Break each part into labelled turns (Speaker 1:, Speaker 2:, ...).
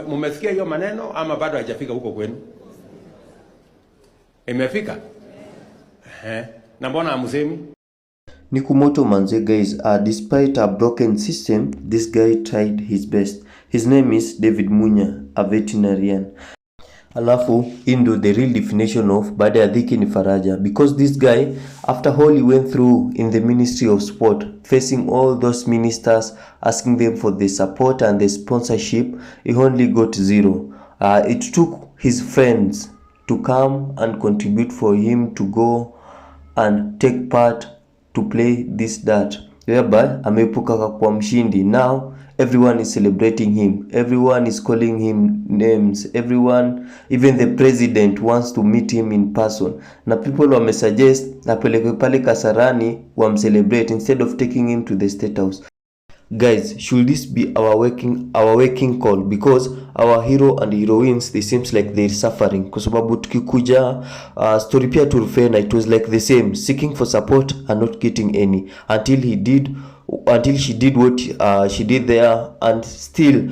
Speaker 1: Mumesikia hiyo maneno ama bado haijafika huko kwenu? Imefika? Na mbona hamsemi?
Speaker 2: Nikumoto manze guys, despite a broken system, this guy tried his best. His name is David Munya, a veterinarian. Alafu into the real definition of baada ya dhiki ni faraja, because this guy after all he went through in the Ministry of Sport, facing all those ministers, asking them for the support and the sponsorship, he only got zero. It took his friends to come and contribute for him to go and take part to play this that, whereby ameepuka kwa mshindi. Now everyone is celebrating him, everyone is calling him names, everyone, even the president wants to meet him in person, na people wamesuggest apelekwe pale Kasarani wamcelebrate instead of taking him to the State House. Guys, should this be our waking call? Because our hero and heroines, they seems like they're suffering. Kwa sababu tukikuja story pia Turufena, it was like the same, seeking for support and not getting any until she did what she did there. And still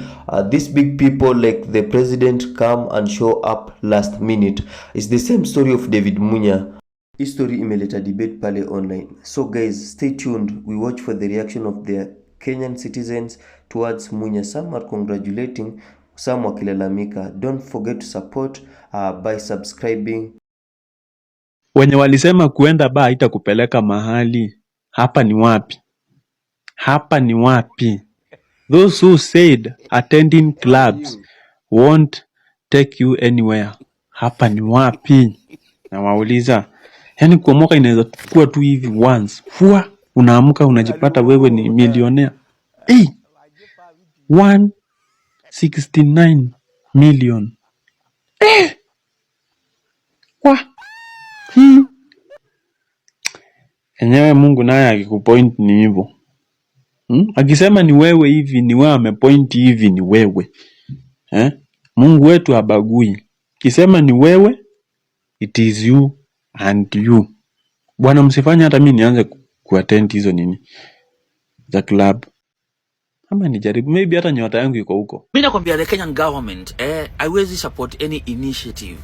Speaker 2: these big people like the president come and show up last minute. It's the same story of David Munya. His story imeleta debate pale online. So guys, stay tuned, we watch for the reaction of the Kenyan citizens towards Munya. Some are congratulating, some wakilalamika. Don't forget to support by subscribing.
Speaker 3: Wenye walisema kuenda baa haitakupeleka mahali, hapa ni wapi? Hapa ni wapi? Those who said attending clubs won't take you anywhere, hapa ni wapi? Na wauliza, yani kuomoka inaweza kuwa tu hivi once. Fua, unaamka unajipata wewe ni millionaire. 169 million. Enyewe Mungu naye akikupoint ni hivyo. Akisema ni wewe hivi, ni wewe amepoint hivi, ni wewe. Mungu wetu habagui. Akisema ni wewe, it is you and you. Bwana msifanye hata mimi nianze kuattend hizo nini za club. Ama nijaribu, maybe hata nyota yangu iko huko.
Speaker 4: Mimi nakwambia the Kenyan government haiwezi support any initiative.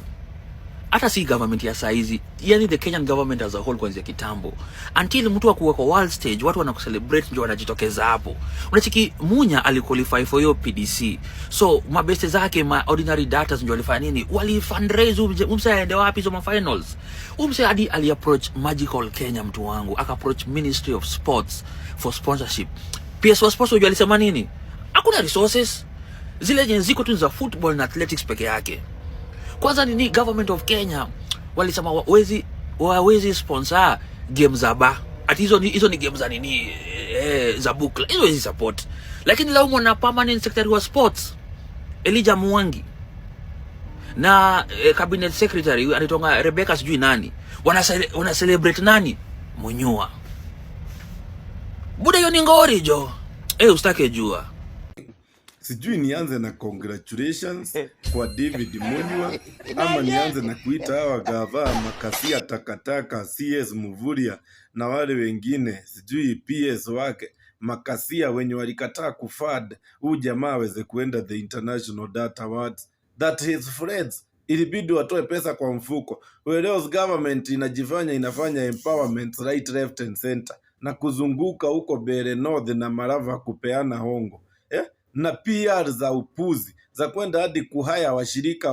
Speaker 4: Hata si government ya saizi, yani the Kenyan government as a whole kuanzia kitambo. Until mtu akuwa kwa world stage, watu wanakucelebrate ndio wanajitokeza hapo. Unachiki Munya aliqualify for your PDC. So mabeste zake ma ordinary data ndio walifanya nini? Wali fundraise umse aende wapi hizo finals. Umse hadi ali approach Magical Kenya mtu wangu, aka approach Ministry of Sports for sponsorship. PS wa sports alisema nini? Hakuna resources. Zile zenye ziko tu za football na athletics peke yake. Kwanza nini government of Kenya walisema wawezi sponsor games za ba. Ati hizo ni games za nini za bukla. Hizo hizi support. Lakini lao mwana permanent secretary wa sports Elijah Mwangi na cabinet secretary anaitwa Rebecca sijui nani. Wana celebrate nani? Munyua. Buda hiyo ni ngori jo. Usitake jua.
Speaker 5: Sijui nianze na congratulations kwa David Munya ama nianze na kuita hawa gava makasia takataka CS Muvuria na wale wengine sijui PS wake makasia wenye walikataa kufad huu jamaa aweze kuenda the International Data Awards, that his friends ilibidi watoe pesa kwa mfuko. Leo government inajifanya inafanya empowerment right left and center na kuzunguka huko Bere North na Marava kupeana hongo na PR za upuzi za kwenda hadi kuhaya washirika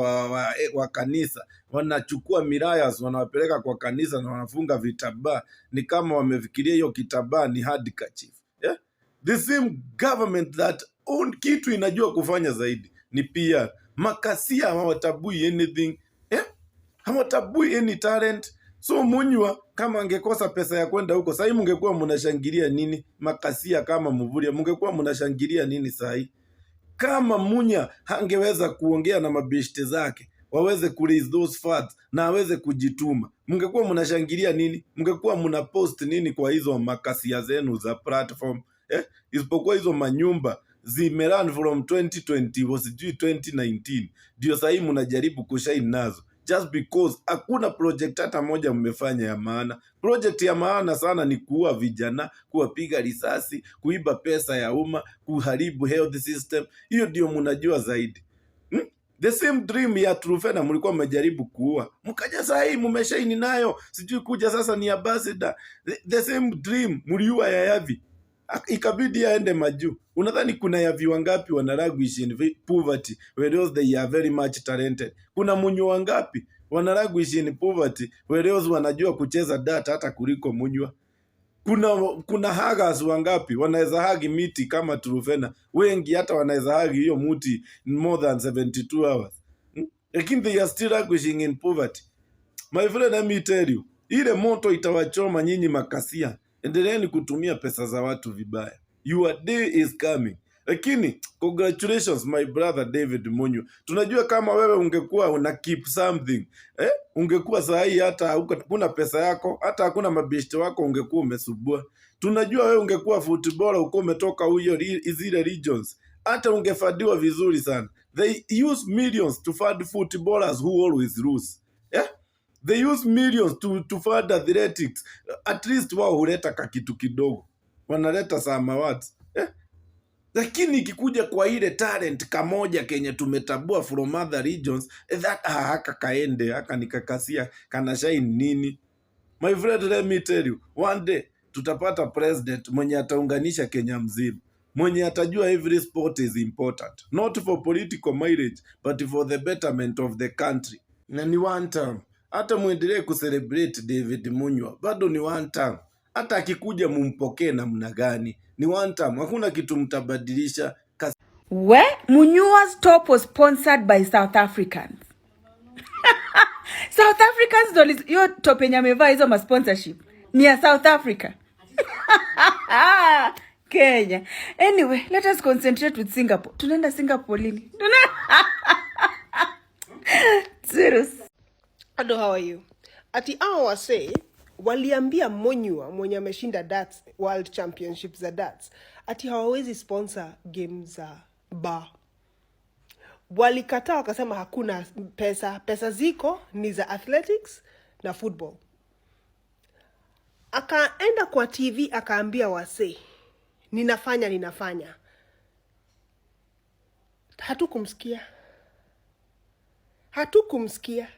Speaker 5: wa kanisa, wanachukua mirayas wanawapeleka kwa kanisa na wanafunga vitabaa ni kama wamefikiria hiyo kitabaa ni handkerchief. The same government that kitu inajua kufanya zaidi ni PR. Makasia hawatabui anything, hawatabui any talent. So Munya kama angekosa pesa ya kwenda huko, sasa mungekuwa mnashangilia nini? Makasia kama Muvuria mungekuwa mnashangilia nini sasa? Kama Munya hangeweza kuongea na mabeshte zake waweze raise those funds na aweze kujituma, mungekuwa mnashangilia nini? Mungekuwa mna post nini kwa hizo makasia zenu za platform? Isipokuwa hizo manyumba zimeran from 2020 wasijui 2019 ndio sasa mnajaribu kushine nazo. just because hakuna project hata moja mmefanya ya maana. Project ya maana sana ni kuua vijana, kuwapiga risasi, kuiba pesa ya umma, kuharibu health system. Hiyo ndio mnajua zaidi. The same dream ya Trufena mlikuwa mmejaribu kuua, mkaja saa hii mmeshaini nayo, sijui kuja sasa ni ambassador. The same dream mliua ya Yavi, ikabidi aende majuu. Unadhani kuna Yavi wangapi wanaraguishi in poverty whereas they are very much talented? Kuna Munywa wangapi wanaraguishi in poverty whereas wanajua kucheza data hata kuliko Munywa? Kuna hagas wangapi wanaweza hagi miti kama Trufena? Wengi hata wanaweza hagi hiyo muti more than 72 hours. Lakini they are still languishing in poverty. My friend, let me tell you, ile moto itawachoma nyinyi makasia. Endeleeni kutumia pesa za watu vibaya. Your day is coming. Lakini congratulations my brother David Munywa. Tunajua kama wewe ungekuwa una keep something, ungekuwa sahi hata kuna pesa yako, hata hakuna mabeshte wako, ungekuwa umesubua. Tunajua wewe ungekuwa footballer, uko umetoka huyo zile regions, hata ungefadiwa vizuri sana. They use millions to fund footballers who always lose. They use millions to fund athletics. At least wao huleta kakitu kidogo, wanaleta samawati. Lakini ikikuja kwa ile talent kamoja kenye tumetabua from other regions, that haka kaende, haka nikakasia kana shine nini? My friend, let me tell you, one day tutapata president mwenye ataunganisha Kenya mzima, mwenye atajua every sport is important, not for political mileage but for the betterment of the country. Na ni one time. Hata muendelee kucelebrate David Munywa, bado ni one time. Hata akikuja mumpokee namna gani, ni one time. Hakuna kitu mtabadilisha.
Speaker 6: Munywa's top was sponsored by South Africans. South Africans hiyo top yenye amevaa hizo ma sponsorship ni ya South Africa. Kenya. Anyway, let us concentrate with Singapore. Tunaenda Singapore lini? Serious.
Speaker 7: Hello, how are you? Ati wase waliambia Munywa mwenye ameshinda darts world championship za darts ati hawawezi sponsor games za bar. Walikataa wakasema hakuna pesa ziko ni za athletics na football. Akaenda kwa TV akaambia wase ninafanya. Hatukumsikia.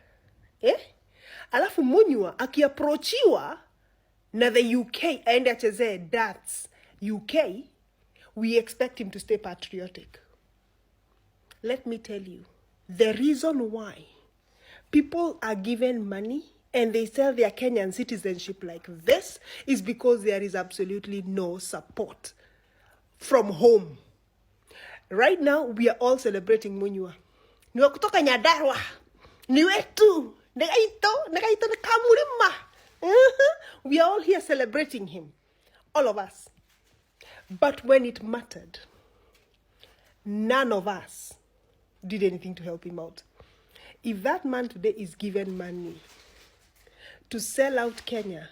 Speaker 7: Alafu Munywa akiapproachiwa na the UK aende achezee darts UK, we expect him to stay patriotic. Let me tell you, the reason why people are given money and they sell their Kenyan citizenship like this is because there is absolutely no support from home. Right now, we are all celebrating Munywa. Ni wa kutoka Nyandarua, ni wetu, negaito na kamulima. We are all here celebrating him, all of us. But when it mattered, none of us did anything to help him out. If that man today is given money to sell out Kenya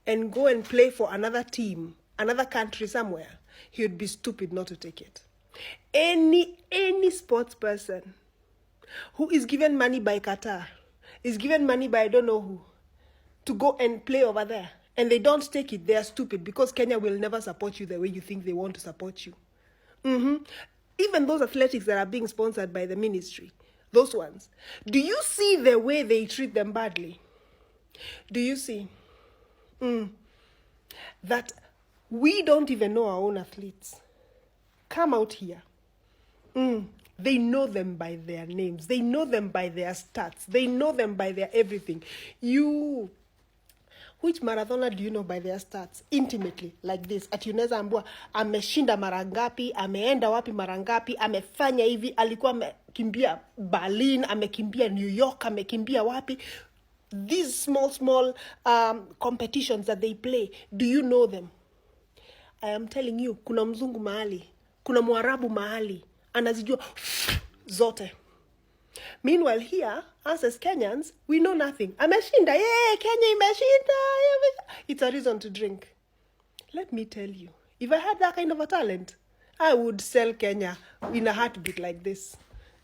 Speaker 7: and go and play for another team, another country somewhere, he would be stupid not to take it. Any sports person who is given money by Qatar, is given money by I don't know who, to go and play over there, and they don't take it, they are stupid, because Kenya will never support you the way you think they want to support you. Even those athletics that are being sponsored by the ministry, those ones, do you see the way they treat them badly? Do you see that we don't even know our own athletes? Come out here. They know them by their names. They know them by their stats. They know them by their everything. Which marathoner do you know by their stats? Intimately, like this. Ati unaweza ambua, ameshinda mara ngapi, ameenda wapi mara ngapi, amefanya hivi, alikuwa amekimbia Berlin, amekimbia New York, amekimbia wapi. These small competitions that they play, do you know them? I am telling you, kuna mzungu mahali, kuna mwarabu mahali, anazijua zote. Meanwhile here, us as Kenyans, we know nothing. Ameshinda, yeah, Kenya imeshinda. It's a reason to drink. Let me tell you, if I had that kind of a talent, I would sell Kenya in a heartbeat like this.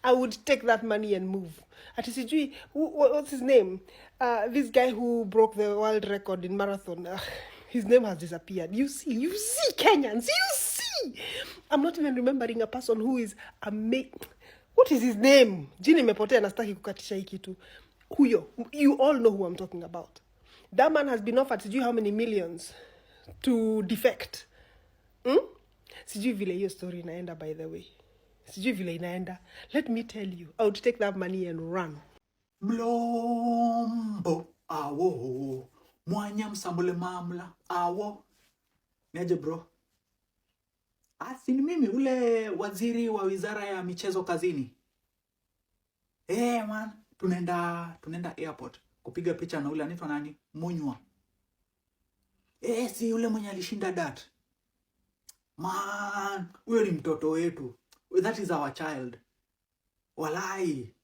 Speaker 7: I would take that money and move. Ati sijui, what's his name? This guy who broke the world record in marathon. His name has disappeared. You see, Kenyans, you see. I'm not even remembering a person who is what is his name? Jini mepotea na sitaki kukatisha hii kitu. Huyo, you all know who I'm talking about. That man has been offered sijui how many millions to defect. Sijui vile hiyo story inaenda, by the way. Sijui vile inaenda. Let me tell you, I would take that money and run.
Speaker 8: Mlombo awo mwanya msambule mamla awo. Niaje bro? Si ni mimi ule waziri wa wizara ya michezo kazini. Man, tunaenda airport kupiga picha na ule anaitwa nani? Munywa. Si ule mwenye alishinda dat. Man, huyo ni mtoto wetu. That is our child. Walai.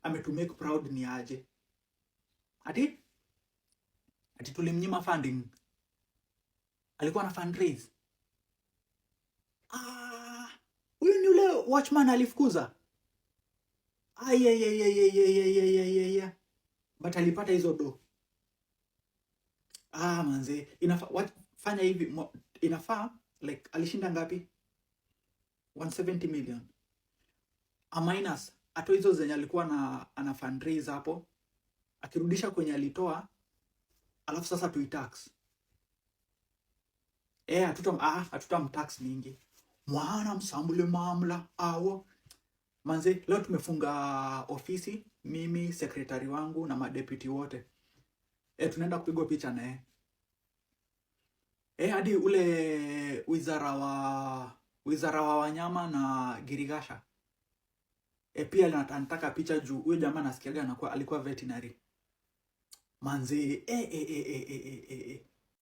Speaker 8: Ame to make proud ni aje. Ati tulimnyima funding. Alikuwa na fundraise. Huyo ni ule watchman alifukuza. But alipata hizo do. Manze, fanya hivi, inafaa like alishinda ngapi? 170 million. A minus ato hizo zenye alikuwa ana fundraise hapo, akirudisha kwenye alitoa, alafu sasa tuitax. Hatutamtax mingi. Mwana msambule mamla awo. Manze, leo tumefunga ofisi, mimi, sekretari wangu na madeputy wote. Tunaenda kupigwa picha naye. Hadi ule wizara wa wanyama na Girigasha. Pia anataka picha juu huyo jamaa nasikiaga alikuwa veterinary. Manze,